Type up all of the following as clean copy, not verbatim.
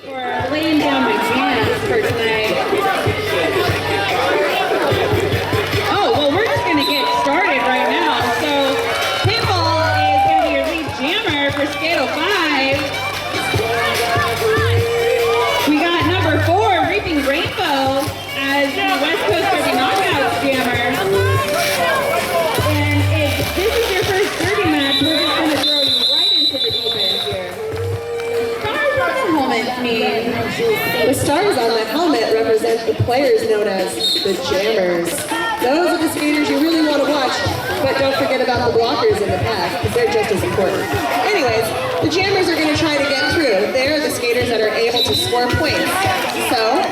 For laying down my pants for tonight. Oh, well, we're just going to get started right now. So, Pinball is going to be your lead jammer for SK805. We got number 4, Reaping Rainbow, as the West Coast Derby Knockouts jammer. And if this is your first derby match, we're just going to throw you right into the deep end here. Stars on the helmet mean. The stars on the helmet represent the players known as the jammers. Those are the skaters you really want to watch, but don't forget about the blockers in the pack, because they're just as important. Anyways, the jammers are going to try to get through. They're the skaters that are able to score points. So,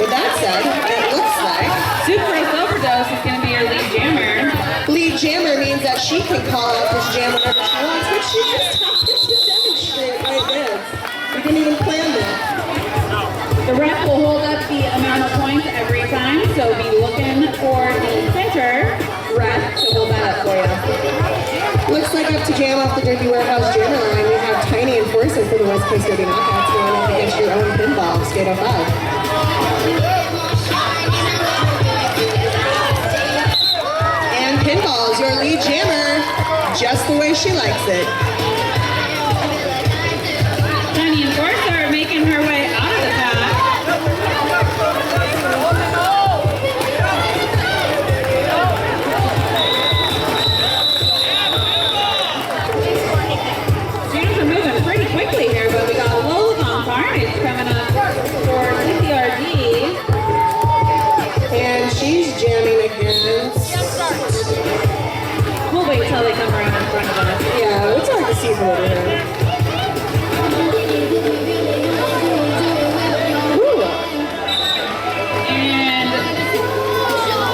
with that said, it looks like Sucrose Overdose is going to be your lead jammer. lead jammer means that she can call out this jam whenever she wants, which she just happened to demonstrate right there. We didn't even plan that. The ref will hold up the amount of points every time, so be looking for the center ref to hold that up for you. Looks like up to jam off the Derby Warehouse jammer line, we have Tiny Enforcer for the West Coast Derby Knockouts going up against your own pinball, SK805. And Pinball is your lead jammer, just the way she likes it. Tiny Enforcer making her way out of the pack. Jams are moving pretty quickly here, but we got Lola Carnage coming up for CCRD. And she's jamming against... We'll wait till they come around in front of us. Yeah, it's hard to see from over here. Woo. And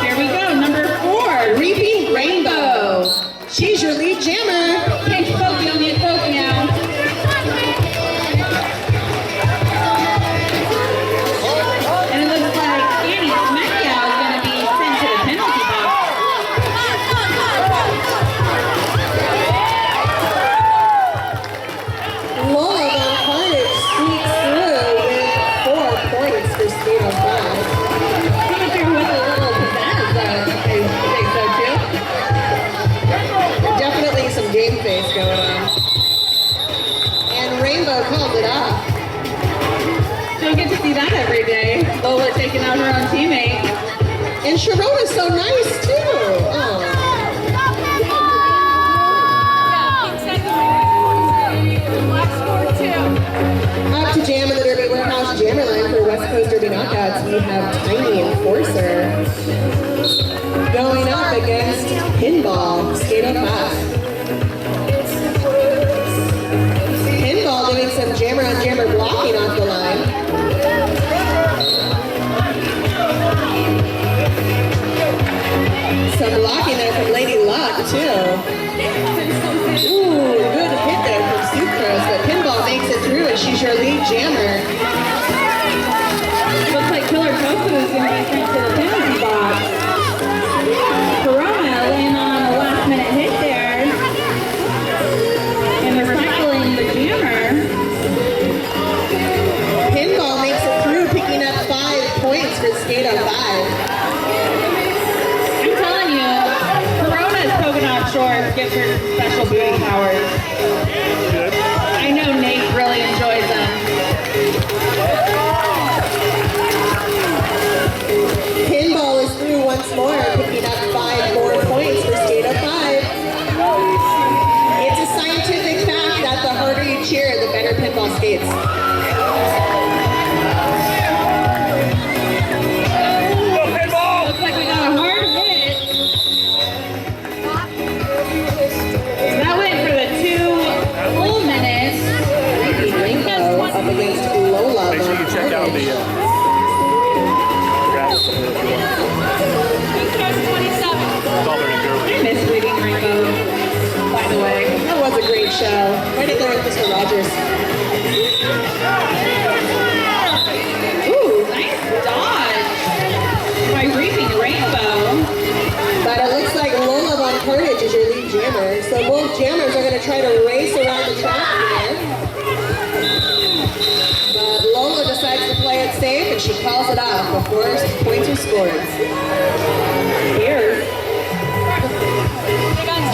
here we go, number 4, Reaping Rainbow. She's your lead jammer. Can't you poke me on the poke now? And it looks like Annie Smackdown is going to be sent to the penalty box. Lola Von Carnage sneaks through with 4 points for SK805. Coming through with a little pizzazz, I think so too. Definitely some game face going on. And Rainbow called it off. Don't get to see that every day. Lola taking out her own teammate. And Sharona's so nice too. Oh. Up to jam in the Derby Warehouse jammer line for West Coast Derby Knockouts, we have Tiny Enforcer going up against Pinball, SK805. Pinball doing some jammer on jammer blocking off the line. Some blocking there from Lady Luck too. Ooh, good hit there from Sucrose, but Pinball makes it through and she's your lead jammer. Looks like Killer Tofu is going to be sent to the penalty box. Corona laying on a last minute hit there. And they're cycling the jammer. Pinball makes it through, picking up 5 points for SK805. I'm telling you, Corona's coconut shorts gives her special beauty powers. I know Nate really enjoys them. Pinball is through once more, picking up 5 more points for SK805. It's a scientific fact that the harder you cheer, the better pinball skates. Looks like we got a hard hit. That went for the 2 full minutes. Rainbow up against Lola. Make sure you check out the graphics of it. It's all very girly. I miss Reaping Rainbow, by the way. That was a great show. Right up there with Mr. Rogers. Ooh, nice dodge by Reaping Rainbow. But it looks like Lola Von Carnage is your lead jammer. So both jammers are going to try to race around the track here. But Lola and she calls it off before points are scored. Here.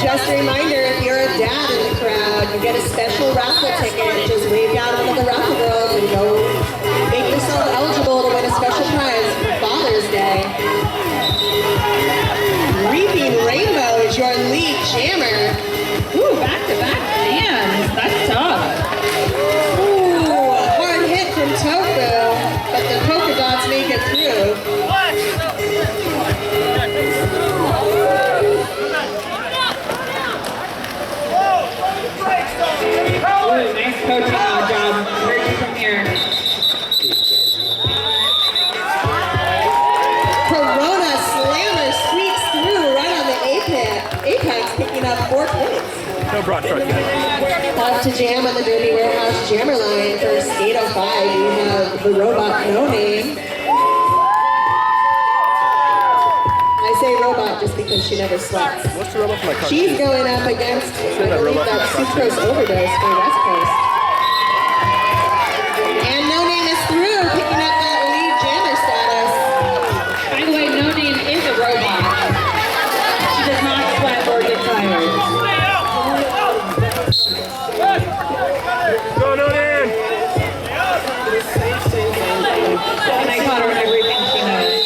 Just a reminder, if you're a dad in the crowd, you get a special raffle ticket. Just wave down one of the raffle girls and go make yourself eligible to win a special prize for Father's Day. Reaping Rainbow is your lead jammer. Ooh, back-to-back jams. That's tough. Ooh, a hard hit from Tofu, but the polka dots make it through. Ooh, nice coaching job. Heard you from here. Corona Slammer squeaks through right on the apex, picking up 4 points. No broad truck. Off to jam on the Derby Warehouse jammer line for SK805. We have the robot No Name. I say robot just because she never slept. What's the robot for my car? She's going up against, I believe that's sucrose overdose for West Coast. And No Name is through, picking up that lead jammer status. By the way, No Name is a robot. She does not sweat or get tired. Go, no, in! And I taught her everything she knows.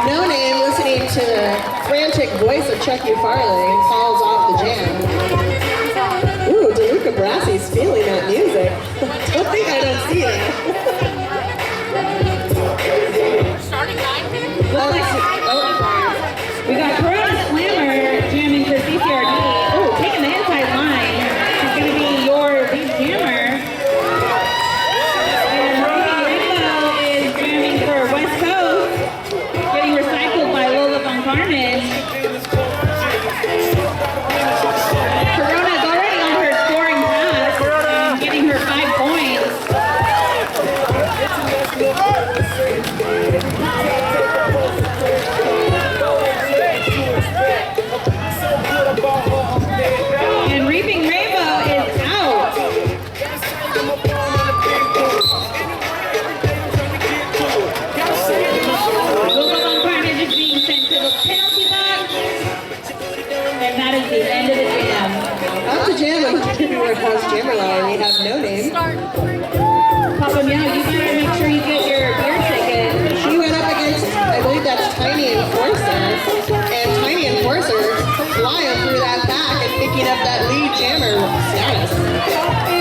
No Name, listening to the frantic voice of Chucky Farley, falls off the jam. Ooh, DeLuca Brassi's feeling that music. Don't think I don't see it. We got Corona Slammer jamming for CCRD. Oh, taking the inside line. She's going to be your lead jammer. And Rainbow is jamming for West Coast. Getting recycled by Lola Von Carnage. Corona's already on her scoring path. And getting her 5 points. And Reaping Rainbow is out. Lola Von Carnage is being sent to the penalty box. And that is the end of the jam. Off to jam on the Derby Warehouse jammer line, we have No Name. Papa Meow, you better make sure you get your beer ticket. She went up against, I believe that's Tiny Enforcer. And Tiny Enforcer flying through that pack and picking up that lead jammer status.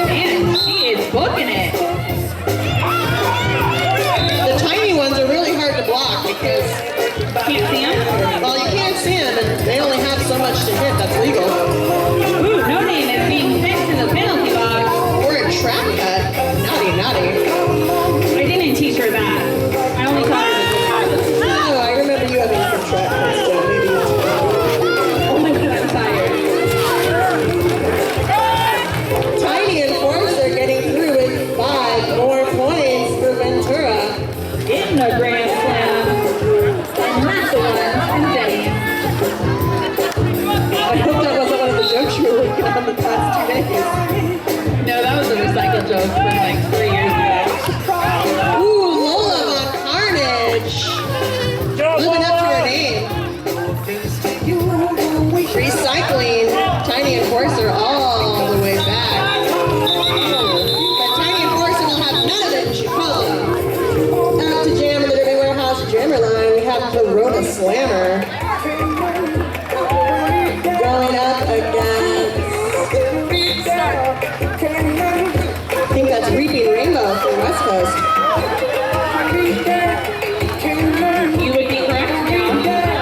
Man, she is booking it. The tiny ones are really hard to block because, Can't see him? well, you can't see them and they only have so much to hit that's legal. Ooh, No Name is being sent to the penalty box. Or a trap cut. Naughty, naughty. I didn't teach her that. I only taught her the Oh, I remember you having some trap cuts, so maybe. Oh my god, I'm tired. Tiny Enforcer getting through with 5 more points for Ventura. In the Grand Slam. And not the one in Denny. I hope that wasn't one of the jokes you were working on the past 2 days. No, that was a recycled joke from like 3 years ago. Ooh, Lola Von Carnage. Living up to her name. Recycling Tiny Enforcer all the way back. But Tiny Enforcer will have none of it in Chicago. Out to jam in the Derby Warehouse jammer line, we have Corona Slammer. Going up against, I think that's Reaping Rainbow from West Coast. You would be correct, yeah.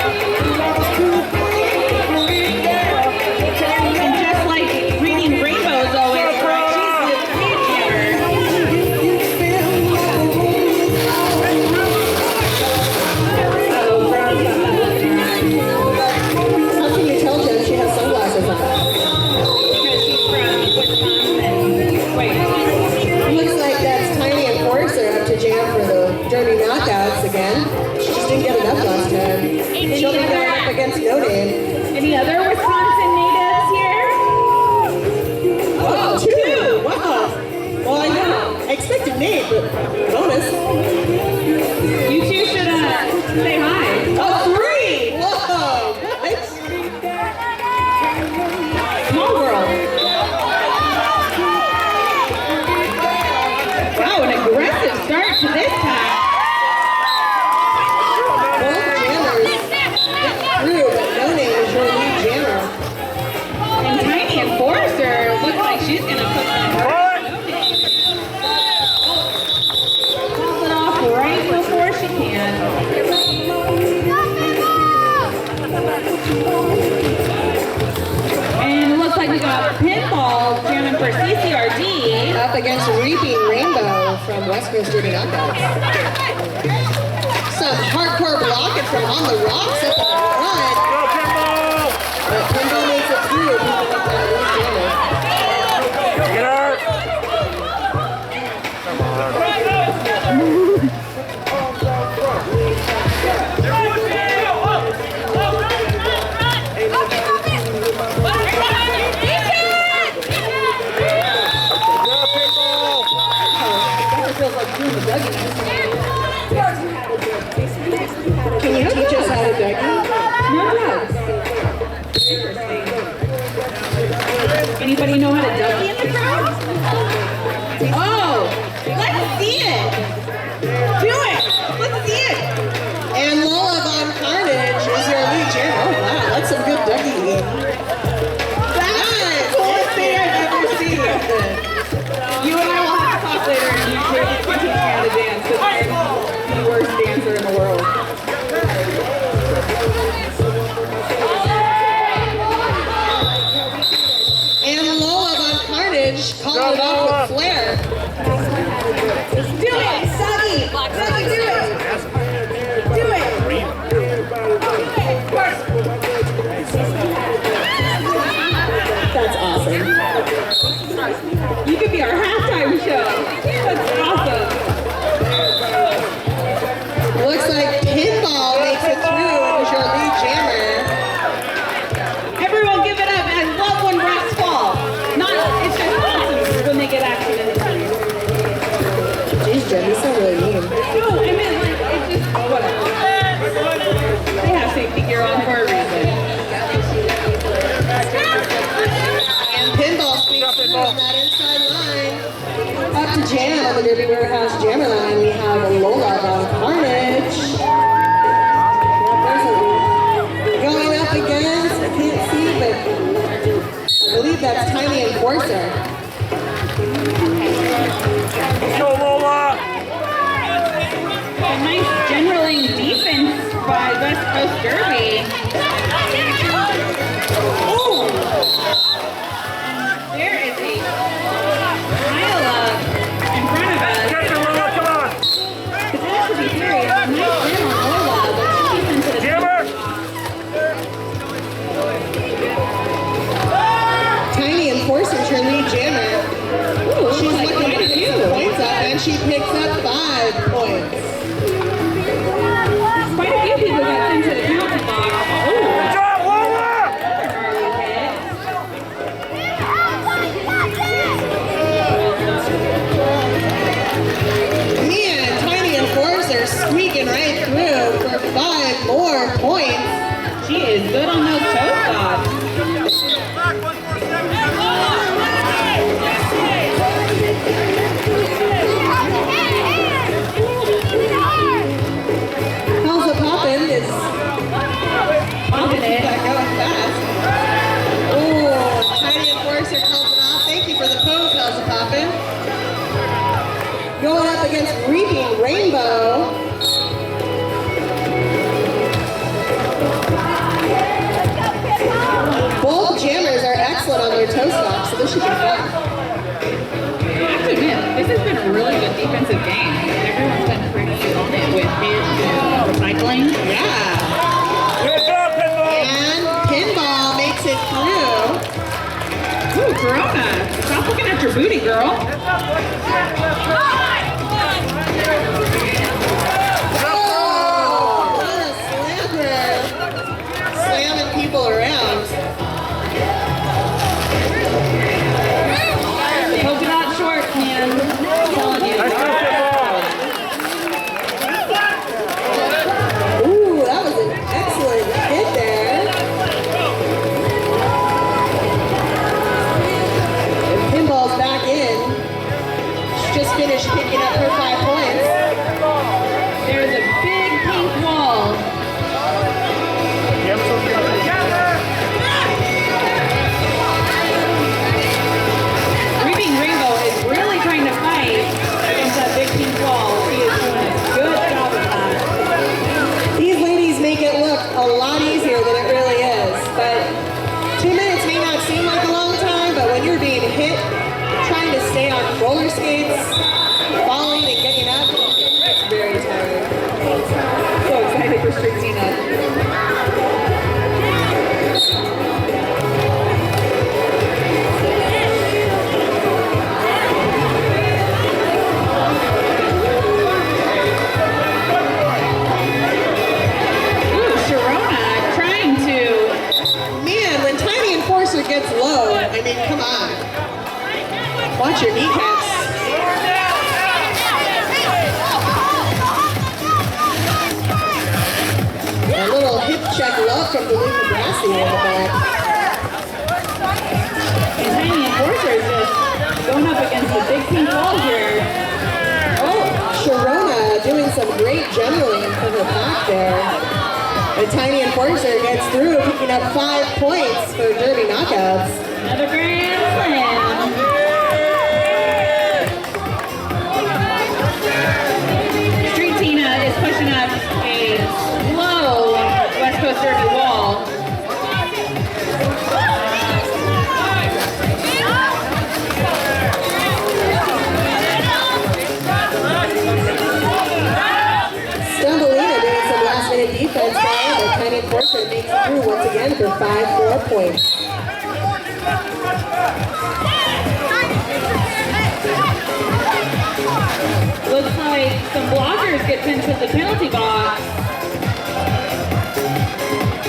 And just like Reading Rainbow is always correct, she's the lead How can you tell, Jen, she has sunglasses on? because she's from Wisconsin. Wait. Looks like that's Tiny Enforcer up to jam for the Derby knockouts again. She just didn't get enough last time. She'll be going up against No Name. Any other Wisconsin natives here? Oh, 2! Wow! Well, I expected like Nate, but bonus. You two should say hi. Oh, 3! Whoa! Nice. Small girl. Wow, an aggressive start to this pack. Both jammers get through, but no name is your lead jammer. And Tiny Enforcer looks like she's going to put some work. Pulls it off right before she can. And it looks like we got Pinball jamming for CCRD. Up against Reaping Rainbow from West Coast Dirty Knockouts. Some hardcore blocking from On the Rocks up in the front. Go, Pinball! But Pinball makes it through, picking up that lead jammer. Get her! Go, Pinball! Can you teach us how to Dougie? No drugs. Anybody know how to Dougie in the crowd? Oh, let's see it. Do it. Let's see it. And Lola Von Carnage is your lead jammer. Oh wow, that's some good Dougie eating. That's the coolest thing I've ever seen. You and I will have to talk later and you can teach me how to dance because I'm the worst dancer in the world. And Lola Von Carnage calling it off with flair. Do it, Sunny. Sunny, do it. Do it. That's awesome. You could be our halftime show. That's awesome. Looks like Pinball makes it through and is your lead jammer. Everyone give it up. I love when rats fall. It's just awesome when they get action in the team. Jeez, Jen, you sound really mean. No, I mean, like, it's just, whatever. They have safety gear on for a reason. And Pinball squeaks through on that inside line. Up to jam on the Derby Warehouse jammer line, we have Lola Von Carnage. Going up against, I can't see, but I believe that's Tiny Enforcer. Go, Lola! A nice generaling defense by West Coast Derby. Oh! There is a pile in front of us. Get her, Lola, come on! But that should be serious. A nice win on Lola, but she's into the Jammer! Tiny Enforcer's your lead jammer. Ooh, She's like looking quite to a pick few. some points up, and she picks up 5 points. Quite a few people got sent to the penalty box. Good job, Lola! Man, Tiny Enforcer squeaking right through for 5 more points. She is good on those toe stops. How's it poppin'? Is Popping it. going fast. Oh, Tiny Enforcer calls it off. Thank you for the pose, how's it poppin'? Going up against Reaping Rainbow. Both jammers are excellent on their toe stops, so this should be fun. I have to admit, this has been a really good defensive game. Everyone's been pretty on it with recycling. Yeah. Good job, Pinball! And Pinball makes it through. Ooh, Corona. Stop looking at your booty, girl. Oh, what a slammer. Slamming people around. Polka dot shorts, man. I'm telling you. Nice job, just finished picking up her 5 points. There's a big pink wall. Reaping Rainbow is really trying to fight against that big pink wall. She is doing a good job of that. These ladies make it look a lot easier than it really is. But 2 minutes may not seem like a long time, but when you're being hit, trying to stay on roller skates, falling and getting up, it's very tiring. So excited for Street Tina. Gets low. I mean, come on. Watch your kneecaps. A little hip check love from WCDK in the back. And Tiny Enforcer is just going up against the big pink wall here. Oh, Sharona doing some great juggling for her back there. The Tiny Enforcer gets through, picking up 5 points for Derby knockouts. Another grand slam. Street Tina is pushing up a low West Coast Derby wall. Stumbleina doing some last-minute defense there. The Tiny Enforcer makes it through once again for 5 points. Looks like some blockers get pinned to the penalty box.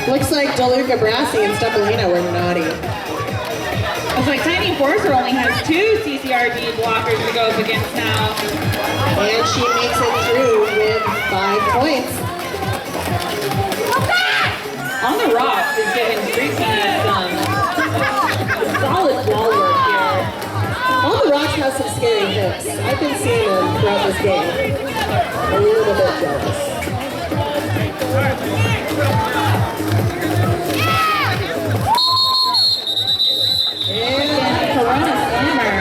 Looks like WCDK and Stumbleina were naughty. Looks like Tiny Enforcer only has 2 CCRD blockers to go up against now. And she makes it through with 5 points. On the Rocks is giving Street Tina some solid wall work here. On the Rocks has some scary hips. I've been seeing them throughout this game. A little bit jealous. And Corona Slammer.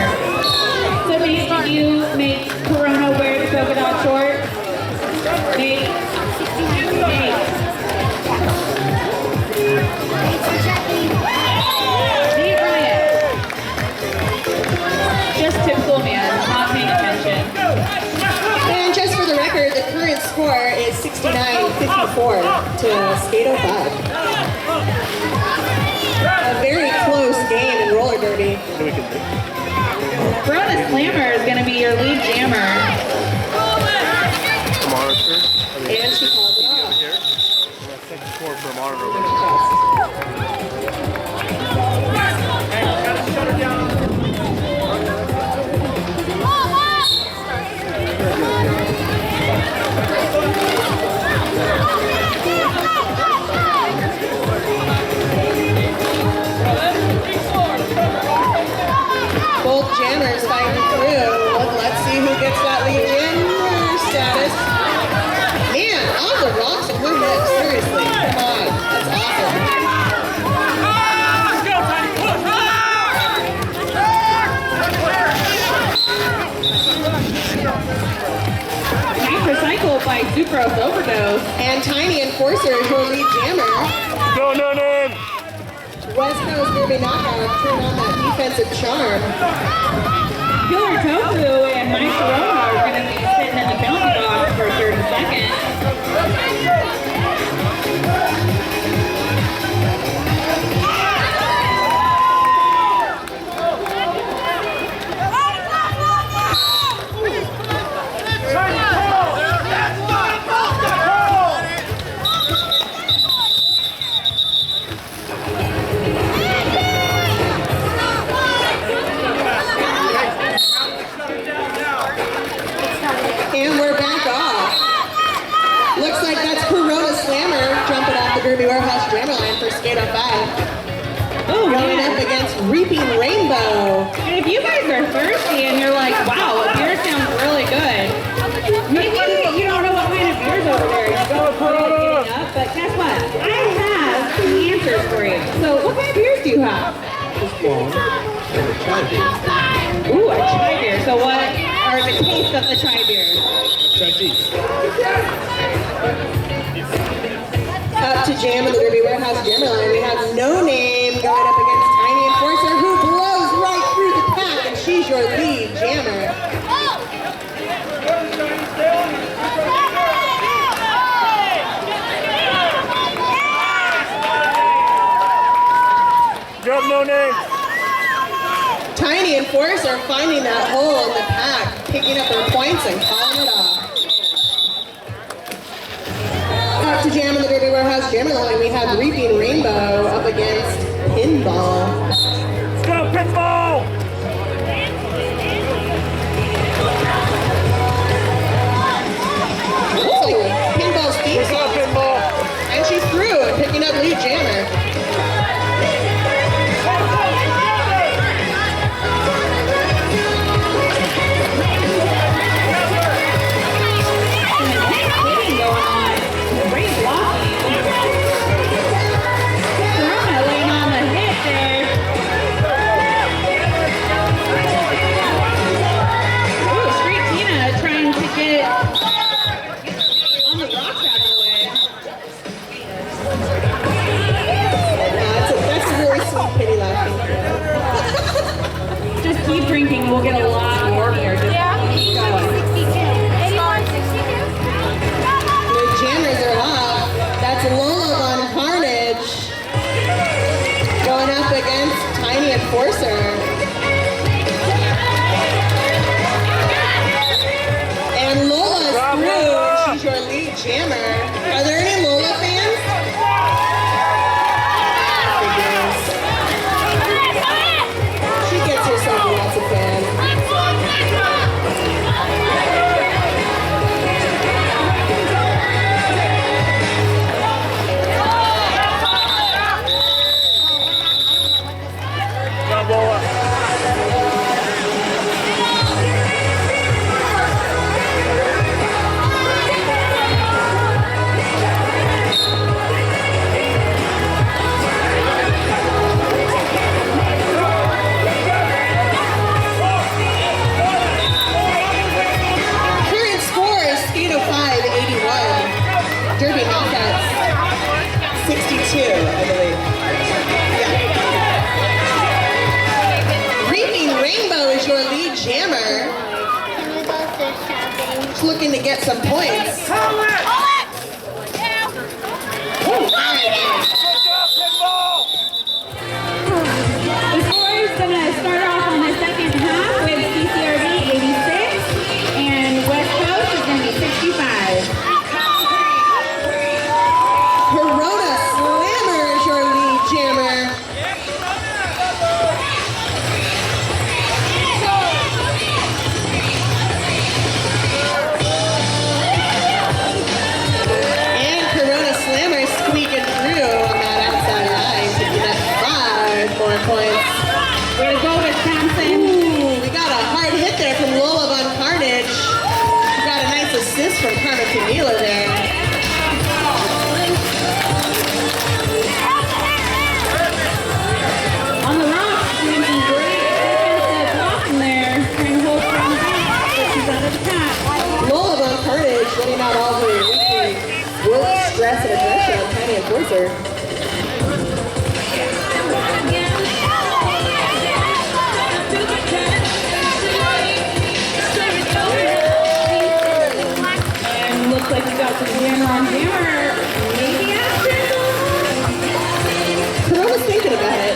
So Nate, did you make Corona wear the polka dot short? Nate? Nate. Nate Bryant. Just typical man, not paying attention. And just for the record, the current score is 69-54 to SK805. A very close game in roller derby. Corona Slammer is going to be your lead jammer. And she calls it off. Both jammers fighting through. Let's see who gets that lead jammer status. Man, on the rocks and her hips. Seriously, come on. That's awesome. Nice recycle by Sucrose Overdose. And Tiny Enforcer is your lead jammer. Go, Noonan! West Coast Derby knockout, turn on that defensive charm. Killer Tofu and Mike Corona are going to be sitting in the penalty box for 30 seconds. And we're back off. Looks like that's Corona Slammer jumping off the Derby Warehouse jammer line for SK805. Oh, Going man. up against Reaping Rainbow. And if you guys are thirsty and you're like, wow, a beer sounds you have? Just one. And a chai beer. Ooh, a chai beer. So what are the taste of the chai beer? Chai tea. Up to Jam in the Ruby Warehouse Jammer line, we have No Name going up against Tiny Enforcer, who blows right through the pack, and she's your lead jammer. Jump, no name. Tiny Enforcer finding that hole in the pack, picking up her points and calling it off. Up to Jam in the Derby Warehouse Jammer line, we have Reaping Rainbow up against Pinball. Let's go, pinball. Looks like Pinball's theme Let's go, song. pinball. And she's through and picking up lead jammer. Hitting going on. Great blocking. Corona laying on the hit there. Ooh, Street Tina trying to get on the rocks out of the way. That's a really sweet pity laughing. Just keep drinking. We'll get a lot more here. Just keep going. The jammers are off. That's Lola on Carnage going up against Tiny Enforcer. And Lola's through. She's your lead jammer. Are there any Lola fans? She gets herself lots of fans. Jump, Lola. Current score is SK805-81. Derby knockouts 62, I believe. Yeah. Reaping Rainbow is your lead jammer. She's looking to get some points. Good job, pinball. The score is going to start off on the second half with CCRD 86 and West Coast is going to be 65. Corona Slammer is your lead jammer. And Corona Slammer squeaking through on that outside line to get 5 more points. Way to go, Wisconsin. Ooh, we got a hard hit there from Lola Von Carnage. We got a nice assist from Carmen Camila there. On the rocks, doing some great defensive blocking there. Trying to hold strong back, but she's out of the pack. Lola Von Carnage letting out all her weekly work, stress, and aggression on Tiny Enforcer. And looks like we got some jammer on jammer. Maybe after. Corona's thinking about it.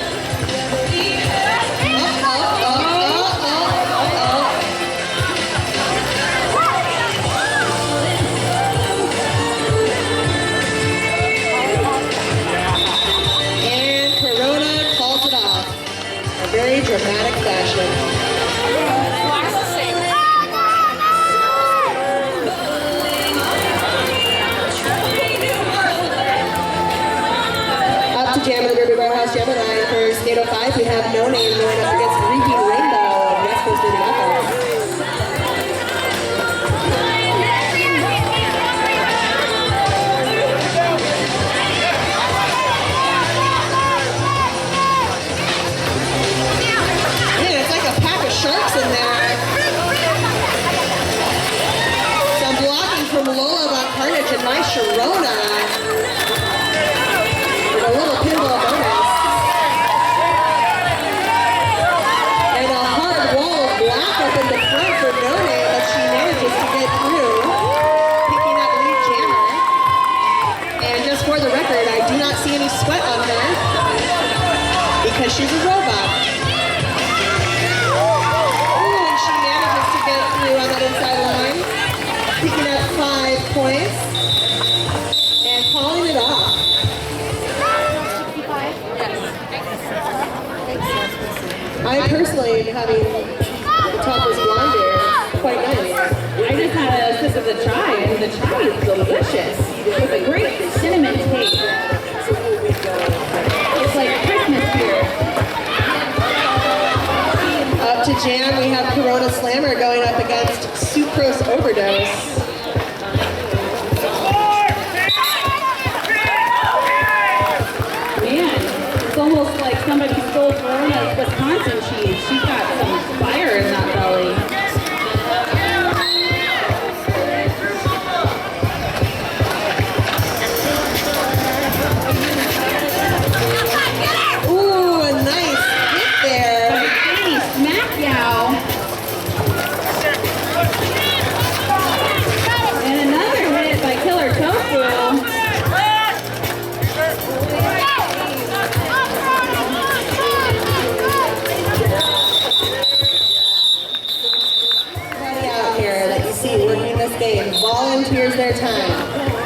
And Corona calls it off. A very dramatic fashion. a nice Sharona. And a little pinball bonus. And a hard wall of black up in the front for No Name, but she manages to get through. Picking up lead jammer. And just for the record, I do not see any sweat on her because she's a robot. Ooh, and she manages to get through on that inside line. Picking up 5 points. And calling it off. I personally am having the toughest blonde hair. Quite nice. I just had a sip of the chai, and the chai is delicious. With a great cinnamon taste. It's like Christmas beer. Up to jam, we have Corona Slammer going up against Sucrose Overdose. Man, it's almost like somebody stole Corona's Wisconsin cheese. She's got some fire in that belly. Ooh, a nice hit there. Hey, smack yow. And another hit by Killer Tofu. Everybody out here that you see working this game volunteers their time.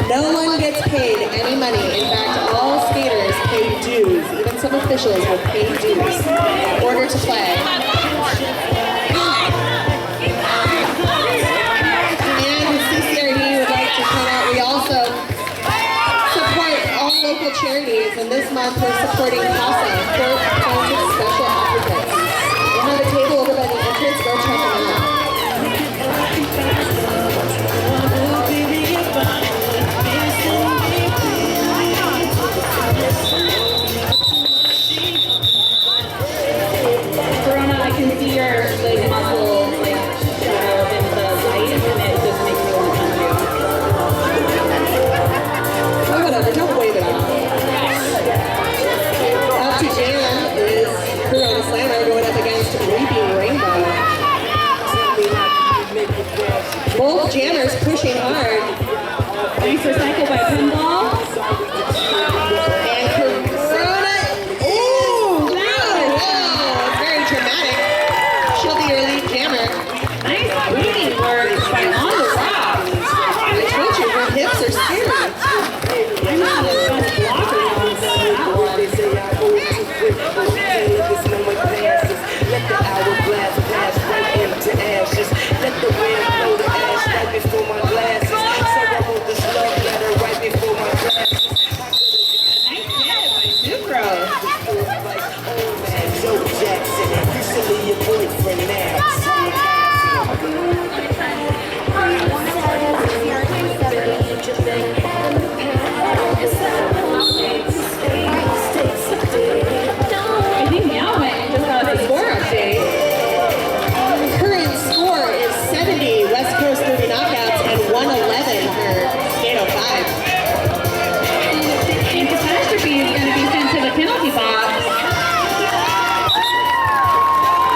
No one gets paid any money. In fact, all skaters pay dues. Even some officials will pay dues in order to play. And CCRD would like to point out we also support all local charities, and this month we're supporting CASA, Fort Plaintiff Special Advocates. We'll have a table over by the entrance. Go check them out. Corona, I can see your leg muscle like shadow in the light, and it just makes me want to punch you. Oh, whatever, don't wave it off. Up to jam is Corona Slammer going up against Reaping Rainbow. Both jammers pushing hard. Nice recycle by Pinball. And Corona, ooh, no, it's very dramatic. She'll be your lead jammer. Nice booty work by On the Rocks. I told you, her hips are scary. I'm not the best blocker on that one. Let the hourglass pass right into ashes. Let the wind blow the ash right before my glasses. So I wrote this love letter right before my glasses. Nice hit by Sucrose. Like old man Joe Jackson, recently your boyfriend now. I think now I just got a score update. Current score is 70 West Coast 30 knockouts and 111 for SK805. And Catastrophe is going to be sent to the penalty box.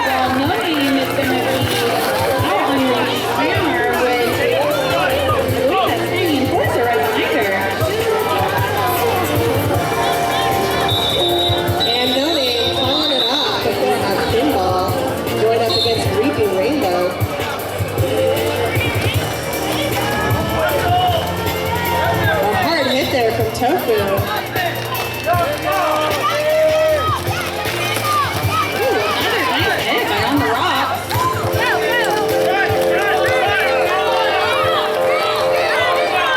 Well, No Name is going to be out on the hammer with that stinging enforcer right behind her. And No Name calling it off before a pinball going up against Reaping Rainbow. A hard hit there from Tofu. Ooh, another nice hit by On the Rocks.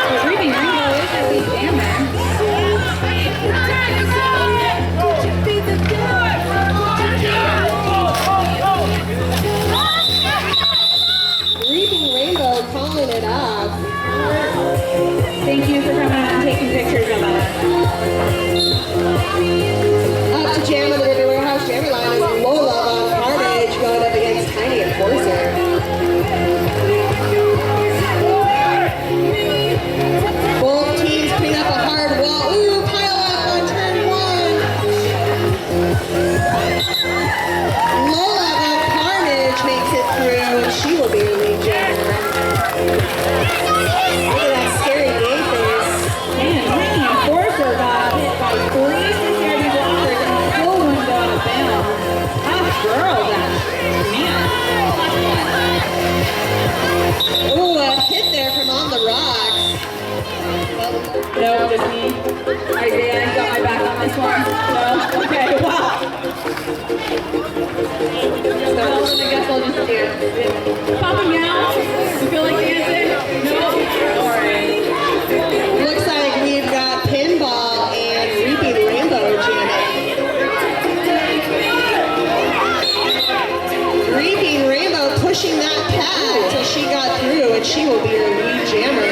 But Reaping Rainbow is a big jammer. Reaping Rainbow calling it off. Thank you for coming out and taking pictures of us. Up to jam on the River Warehouse jammer line is Lola on Carnage going up against Tiny Enforcer. Both Look at that scary game face. Man, Tiny Enforcer got hit by 3 CCRD blockers and still wouldn't go out of bounds. Tough girl, that man. Ooh, a hit there from on the rocks. No, just me. Isaiah, you got my back on this one. No? Okay, wow. Well, then I guess I'll just dance. Papa Meow, you feel like dancing? No? Alright. Looks like we've got Pinball and Reaping Rainbow jamming. Reaping Rainbow pushing that pad till she got through, and she will be your lead jammer.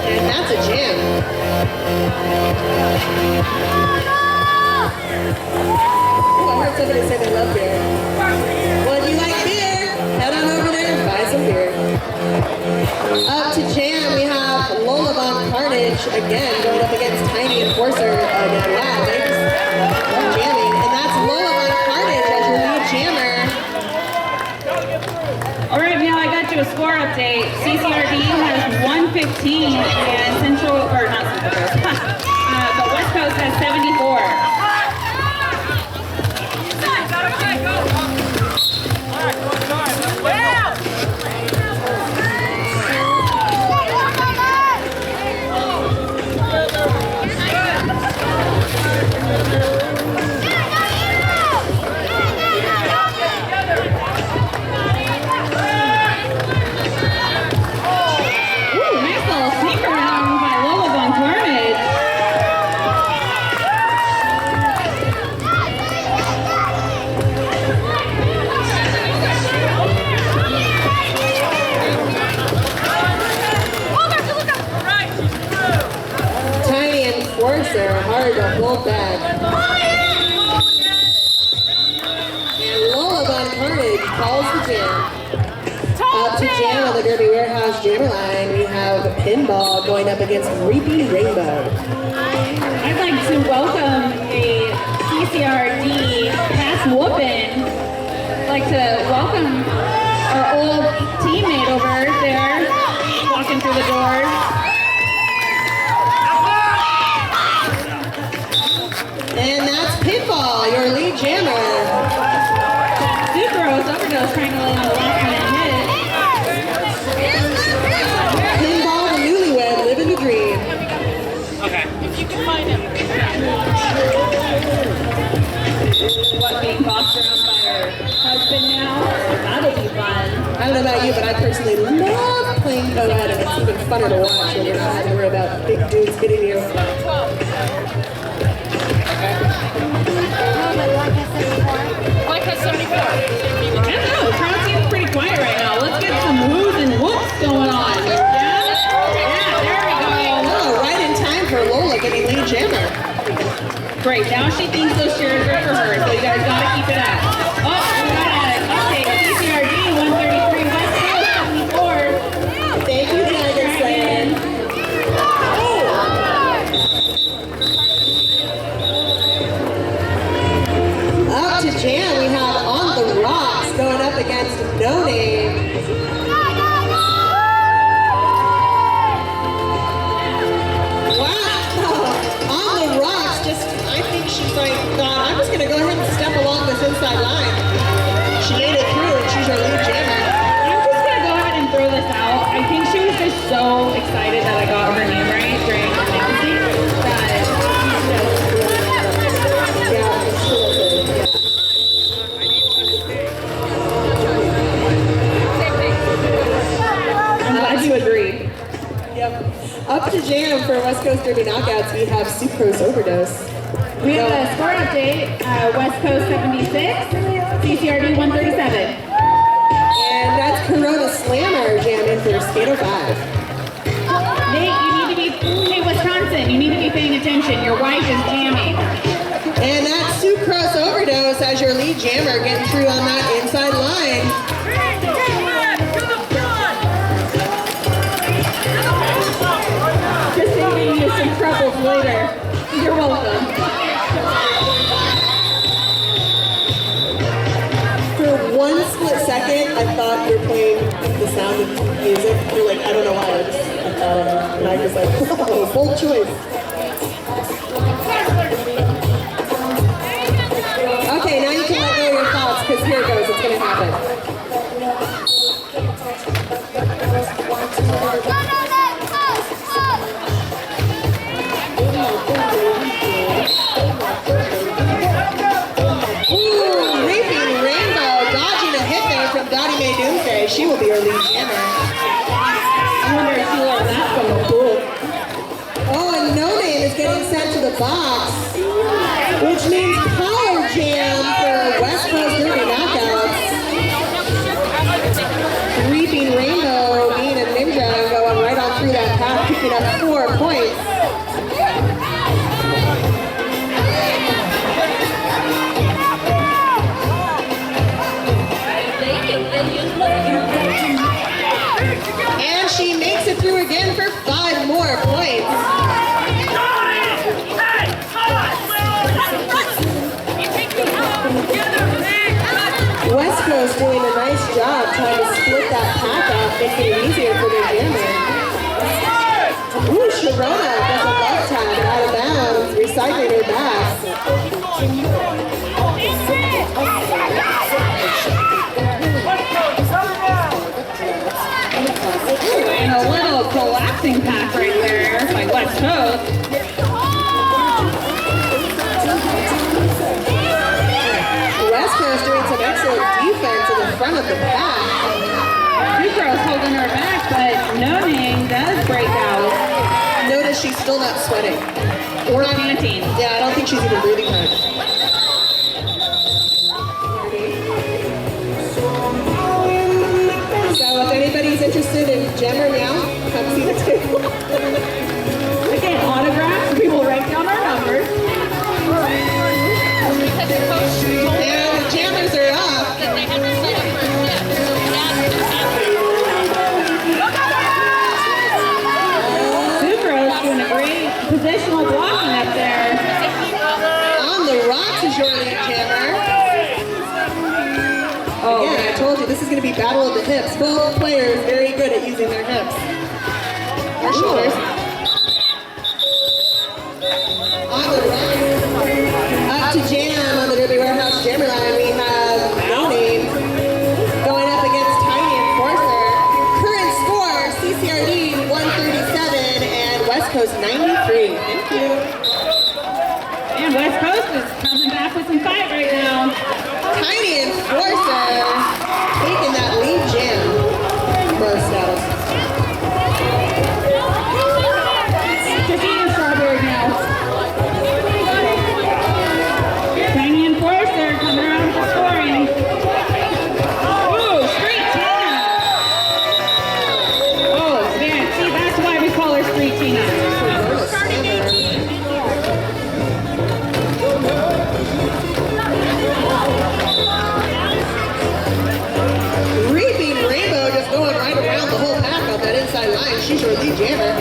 And that's a jam. Oh, I heard somebody say they love beer. Well, if you like beer, head on over there and buy some beer. Up to jam, we have Lola Von Carnage again going up against Tiny Enforcer again. Wow, they just love jamming. And that's Lola Von Carnage as your lead jammer. Alright, Meow, I got you a score update. CCRD has 115 and Central, or not Central Coast, but West Coast has 74. Ooh, nice little sneak around by Lola Von Carnage. Tiny Enforcer, hard to hold back. And Lola Von Carnage calls the jam. Up to jam on the Derby Warehouse jammer line, we have Pinball going up against Reaping Rainbow. I'd like to welcome a CCRD past whooping. I'd like to welcome our old teammate over there, walking through the doors. And that's Pinball, your lead jammer. Sucrose overdose trying to land on the last minute hit. Pinball, the newlywed, living the dream. What, being bossed around by her husband now? That'll be fun. I don't know about you, but I personally love playing co-ed, and it's even funner to watch when you're not having to worry about big dudes hitting you. I don't know, the crowd seems pretty quiet right now. Let's get some whoos and whoops going on. Yeah, there we go. Oh, right in time for Lola getting lead jammer. Great, now she thinks those shares are for her, so you guys gotta keep it up. Oh, we got an update. CCRD 133, West Coast 74. Thank you, Tiger Slayton. Up to jam, we have On the Rocks going up against No Name. Wow, On the Rocks just, I think she's like, thought, I'm just gonna go ahead and step along this inside line. She made it through and she's our lead jammer. I'm just gonna go ahead and throw this out. I think she was just so excited that I got her name right during the announcing that Yeah, it's terrific. Yeah. I'm glad you agreed. Yep. Up to jam for West Coast Derby knockouts, we have Sucrose Overdose. We have a score update, West Coast 76, CCRD 137. And that's Corona Slammer jamming for SK805. Nate, you need to be, hey Wisconsin, you need to be paying attention. Your wife is jamming. And that's Sucrose Overdose as your lead jammer getting through on that inside line. the sound of music. You're like, I don't know why. I thought of it. And I was like, whoa, bold choice. Okay, now you can let go of your thoughts because here it goes. It's going to happen. Ooh, Reaping Rainbow dodging a hit there from Dottie Mae Doomsday. She will be our lead jammer. I wonder if she learned that from the pool. Oh, and No Name is getting sent to the box, which means Power Jam for West Coast Derby knockouts. Reaping Rainbow being a ninja and going right on through that path, picking up 4 points. And she makes it through again for 5 more points. West Coast doing a nice job trying to split that pack up, making it easier for their jammer. Ooh, Sharona does a left tap out of bounds, recycling her back. And a little collapsing pack right there by West Coast. West Coast doing some excellent defense in the front of the pack. Sucrose holding her back, but No Name does break out. Notice she's still not sweating. Or panting. Yeah, I don't think she's even breathing hard. So if anybody's interested in Jammer now, come see the table. Again, autographs, we will write down our numbers. And the jammers are up. Sucrose doing a great positional blocking up there. On the rocks is your lead jammer. Oh, Again, I told you this is going to be battle of the hips. Both players very good at using their hips. Or shoulders. On the rocks. Up to jam on the Derby Warehouse Jammer line. We have No Name going up against Tiny Enforcer. Current score, CCRD 137 and West Coast 93. Thank you. and West Coast is coming back with some fight right now. Tiny Enforcer taking that lead jam. Most status. Just eating strawberry now. Tiny Enforcer coming around with the scoring. Ooh, Street Tina. Oh, man, see, that's why we call her Street Tina. Reaping Rainbow just going right around the whole pack on that inside line. She's your lead jammer.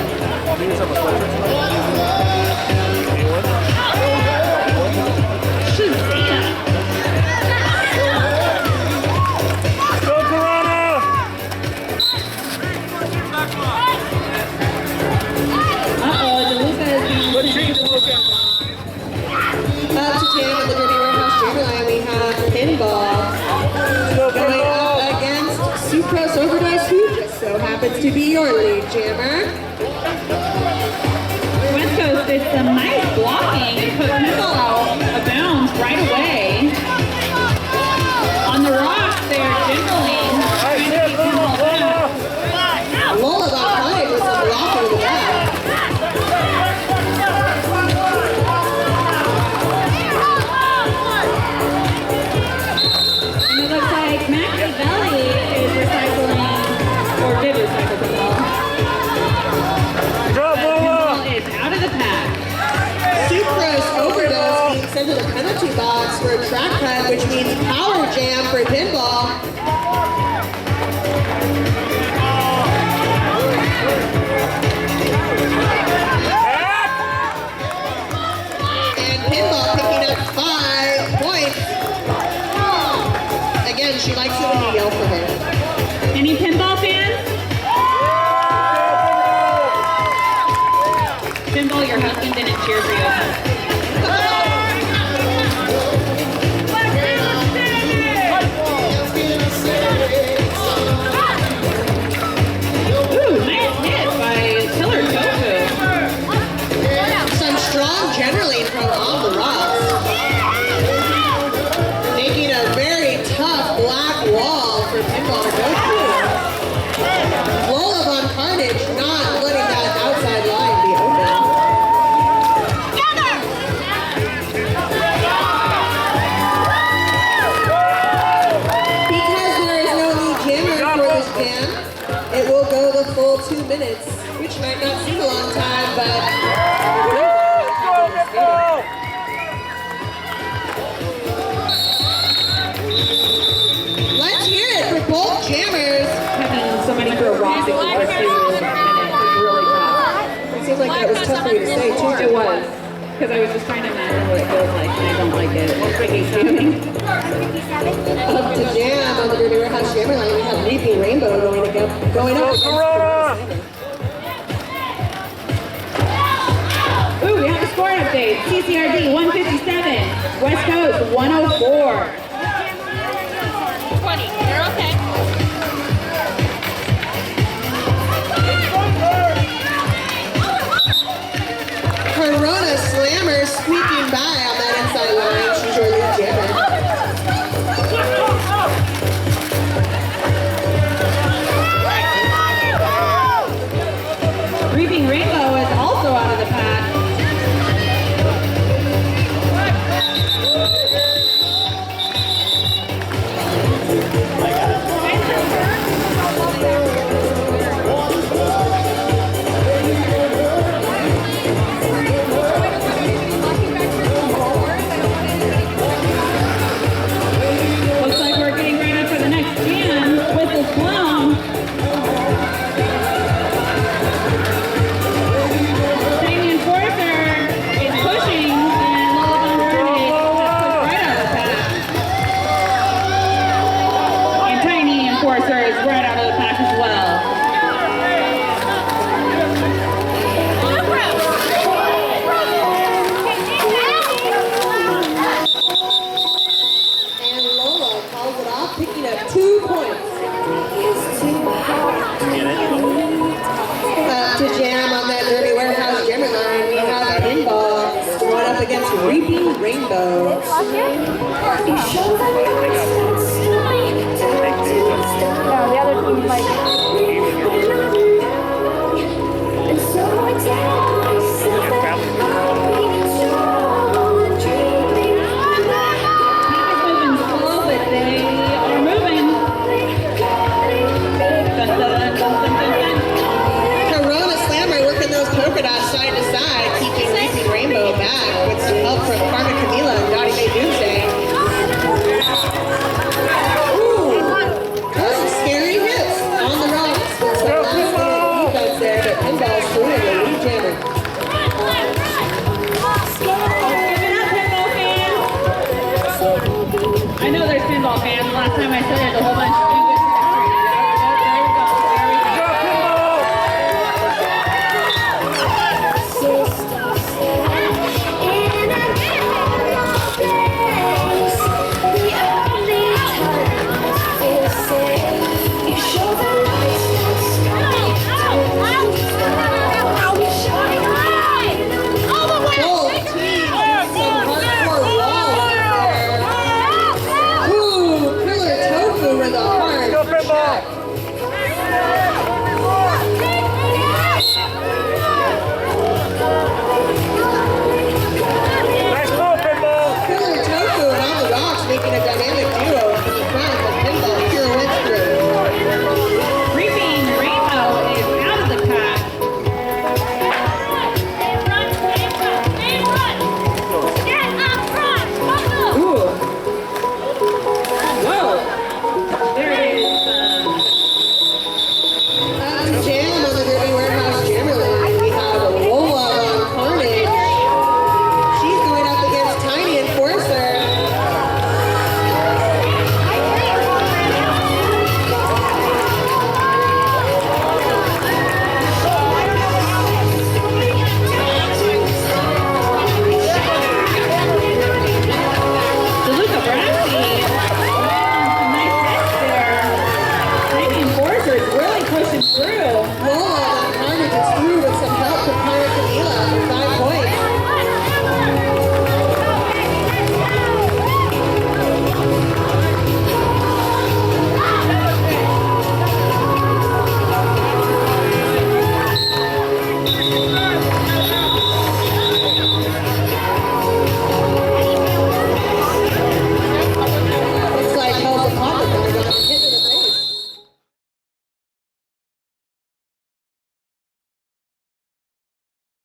Go Corona! Uh-oh, DeLuca is being Good team, DeLuca. Up to jam on the Derby Warehouse Jammer line, we have Pinball Go going Pinball! up against Sucrose Overdose, who just so happens to be your lead jammer. West Coast did some nice blocking and put Pinball out of bounds right away. On the rocks, they're generally trying to keep Pinball back. Lola got played with some blocking in the back. And it looks like Machiavelli is recycling, or did recycle Pinball. Drop Pinball Lola! is out of the pack. Sucrose Overdose cheer for you. Ooh, nice hit by Killer Tofu. Some strong generaling from off the rocks. Making a very tough black wall for pinball to go through. Lola on Carnage not letting that outside line be open. Because there is no lead jammer for this jam, it will go the full 2 minutes, which might not seem a long time, but let's hear it for both jammers. Having somebody throw rocks at you for 2 minutes is really tough. It seems like that was tough for you to say too. It was. Because I was just trying to imagine what it feels like, and I don't like it. It's freaking feeling. Up to jam on the Derby Warehouse Jammer line, we have Reaping Rainbow going up against Ooh, we have a score update. CCRD 157, West Coast 104. 20. You're okay. Corona Slammer squeaking by on that inside line. She's your lead jammer. Reaping Rainbow is also out of the pack. Looks like we're getting ready for the next jam. Whistle's blown. Tiny Enforcer is pushing, and Lola Von Vernon is right out of the pack. And Tiny Enforcer is right out of the pack as well. And Lola calls it off, picking up 2 points. Up to jam on that Derby Warehouse Jammer line, we have Pinball going up against Reaping Rainbow. No, the other team's like.